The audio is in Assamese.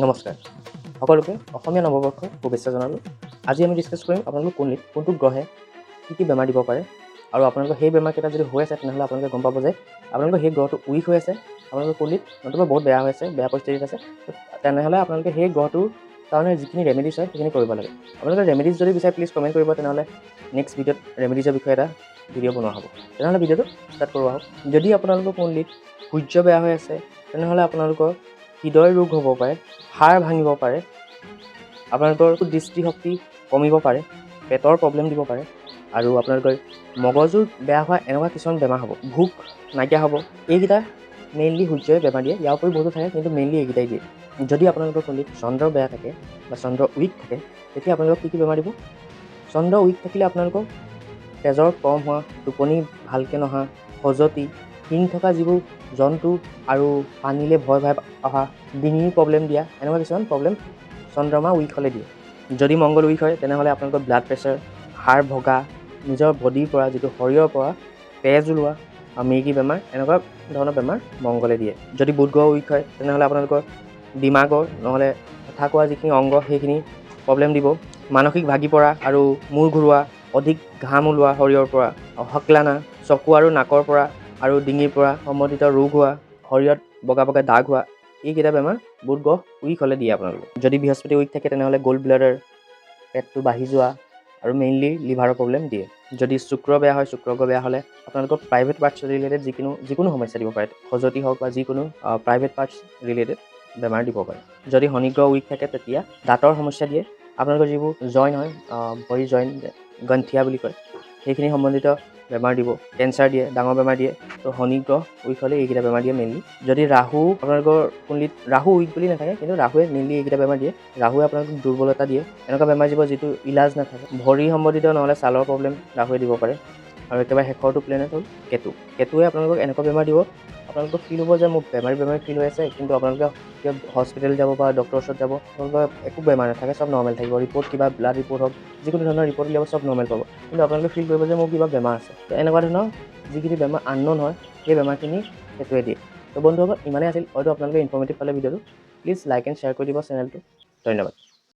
নমস্কাৰ সকলোকে অসমীয়া নৱবৰ্ষৰ শুভেচ্ছা জনালোঁ। আজি আমি ডিছকাছ কৰিম আপোনালোকৰ কোনটো গ্ৰহে কি বেমাৰ দিব পাৰে, আৰু আপোনালোকৰ সেই বেমাৰকেইটা যদি হৈ আছে তেনেহ'লে আপোনালোকে গম পাব যে আপোনালোকৰ সেই গ্ৰহটো উইক হৈ আছে, আপোনালোকৰ কুণ্ডলীত নতুবা বহুত বেয়া হৈ আছে, বেয়া পৰিস্থিতিত আছে। তেনেহ'লে আপোনালোকে সেই গ্ৰহটোৰ কাৰণে যিখিনি ৰেমেডিজ হয় সেইখিনি কৰিব লাগে। আপোনালোকে ৰেমেডিজ যদি বিচাৰে প্লিজ কমেণ্ট কৰিব, তেনেহ'লে নেক্সট ভিডিঅ'ত ৰেমেডিজৰ বিষয়ে এটা ভিডিঅ' বনোৱা হ'ব। তেনেহ'লে ভিডিঅ'টো ষ্টাৰ্ট কৰোঁ আহক। যদি আপোনালোকৰ কুণ্ডলীত সূৰ্য বেয়া হৈ আছে তেনেহ'লে আপোনালোকৰ হৃদয় ৰোগ হ'ব পাৰে, হাড় ভাঙিব পাৰে, আপোনালোকৰ দৃষ্টিশক্তি কমিব পাৰে, পেটৰ প্ৰব্লেম দিব পাৰে, আৰু আপোনালোকৰ মগজুৰ বেয়া হোৱা এনেকুৱা কিছুমান বেমাৰ হ'ব, ভোক নাইকিয়া হ'ব। এইকেইটা মেইনলি সূৰ্যই বেমাৰ দিয়ে। ইয়াৰ উপৰি বহুতো থাকে, কিন্তু মেইনলি এইকেইটাই দিয়ে। যদি আপোনালোকৰ কুণ্ডলীত চন্দ্ৰ বেয়া থাকে বা চন্দ্ৰ উইক থাকে, তেতিয়া আপোনালোকক কি বেমাৰ দিব? চন্দ্ৰ উইক থাকিলে আপোনালোকক তেজৰ কম হোৱা, টোপনি ভালকৈ নহা, খজুৱতি, শিং থকা যিবোৰ জন্তু আৰু পানীলৈ ভয় অহা, ডিঙিৰ প্ৰব্লেম দিয়া, এনেকুৱা কিছুমান প্ৰব্লেম চন্দ্ৰমা উইক হ'লে দিয়ে। যদি মংগল উইক হয় তেনেহ'লে আপোনালোকৰ ব্লাড প্ৰেছাৰ, হাড় ভগা, নিজৰ বডিৰ পৰা যিটো শৰীৰৰ পৰা তেজ ওলোৱা, মিৰ্গী বেমাৰ, এনেকুৱা ধৰণৰ বেমাৰ মংগলে দিয়ে। যদি বুধ গ্ৰহ উইক হয় তেনেহ'লে আপোনালোকৰ ডিমাগৰ নহ'লে কথা কোৱা যিখিনি অংগ সেইখিনি প্ৰব্লেম দিব। মানসিক ভাগি পৰা আৰু মূৰ ঘূৰোৱা, অধিক ঘাম ওলোৱা শৰীৰৰ পৰা, হকলানা, চকু আৰু নাকৰ পৰা আৰু ডিঙিৰ পৰা সম্বন্ধিত ৰোগ হোৱা, শৰীৰত বগা বগা দাগ হোৱা, এইকেইটা বেমাৰ বুধ গ্ৰহ উইক হ'লে দিয়ে আপোনালোকক। যদি বৃহস্পতি উইক থাকে তেনেহ'লে গ'ল্ড ব্লাডাৰ, পেটটো বাঢ়ি যোৱা, আৰু মেইনলি লিভাৰৰ প্ৰব্লেম দিয়ে। যদি শুক্ৰ বেয়া হয়, শুক্ৰ গ্ৰহ বেয়া হ'লে আপোনালোকৰ প্ৰাইভেট পাৰ্টছ ৰিলেটেড যিকোনো সমস্যা দিব পাৰে, খজুৱতি হওক বা যিকোনো প্ৰাইভেট পাৰ্টছ ৰিলেটেড বেমাৰ দিব পাৰে। যদি শনি গ্ৰহ উইক থাকে তেতিয়া দাঁতৰ সমস্যা দিয়ে। আপোনালোকৰ যিবোৰ জইন হয়, ভৰিৰ জইন, গণ্ঠিয়া বুলি কয়, সেইখিনি সম্বন্ধিত বেমাৰ দিব। কেঞ্চাৰ দিয়ে, ডাঙৰ বেমাৰ দিয়ে। তো শনি গ্ৰহ উইক হ'লে এইকেইটা বেমাৰ দিয়ে মেইনলি। যদি ৰাহু আপোনালোকৰ কুণ্ডলীত, ৰাহু উইক বুলি নাথাকে, কিন্তু ৰাহুৱে মেইনলি এইকেইটা বেমাৰ দিয়ে। ৰাহুৱে আপোনালোকক দুৰ্বলতা দিয়ে, এনেকুৱা বেমাৰ দিব যিটো ইলাজ নাথাকে। ভৰি সম্বন্ধিত নহ'লে ছালৰ প্ৰব্লেম ৰাহুৱে দিব পাৰে। আৰু একেবাৰে শেষৰটো প্লেনেট হ'ল কেতু। কেতুৱে আপোনালোকক এনেকুৱা বেমাৰ দিব, আপোনালোকক ফিল হ'ব যে মোৰ বেমাৰী ফিল হৈ আছে, কিন্তু আপোনালোকে হস্পিটেল যাব বা ডক্টৰৰ ওচৰত যাব, আপোনালোকৰ একো বেমাৰ নাথাকে, চব নৰ্মেল থাকিব। ৰিপৰ্ট কিবা ব্লাড ৰিপৰ্ট হওক, যিকোনো ধৰণৰ ৰিপৰ্ট উলিয়াব, চব নৰ্মেল পাব, কিন্তু আপোনালোকে ফিল কৰিব যে মোৰ কিবা বেমাৰ আছে। তো এনেকুৱা ধৰণৰ যিখিনি বেমাৰ আনন'ন হয়, সেই বেমাৰখিনি কেতুৱে দিয়ে। তো বন্ধুসকল, ইমানেই আছিল। হয়তো আপোনালোকে ইনফৰ্মেটিভ পালে ভিডিঅ'টো। প্লিজ লাইক এণ্ড শ্বেয়াৰ কৰি দিব চেনেলটো। ধন্যবাদ।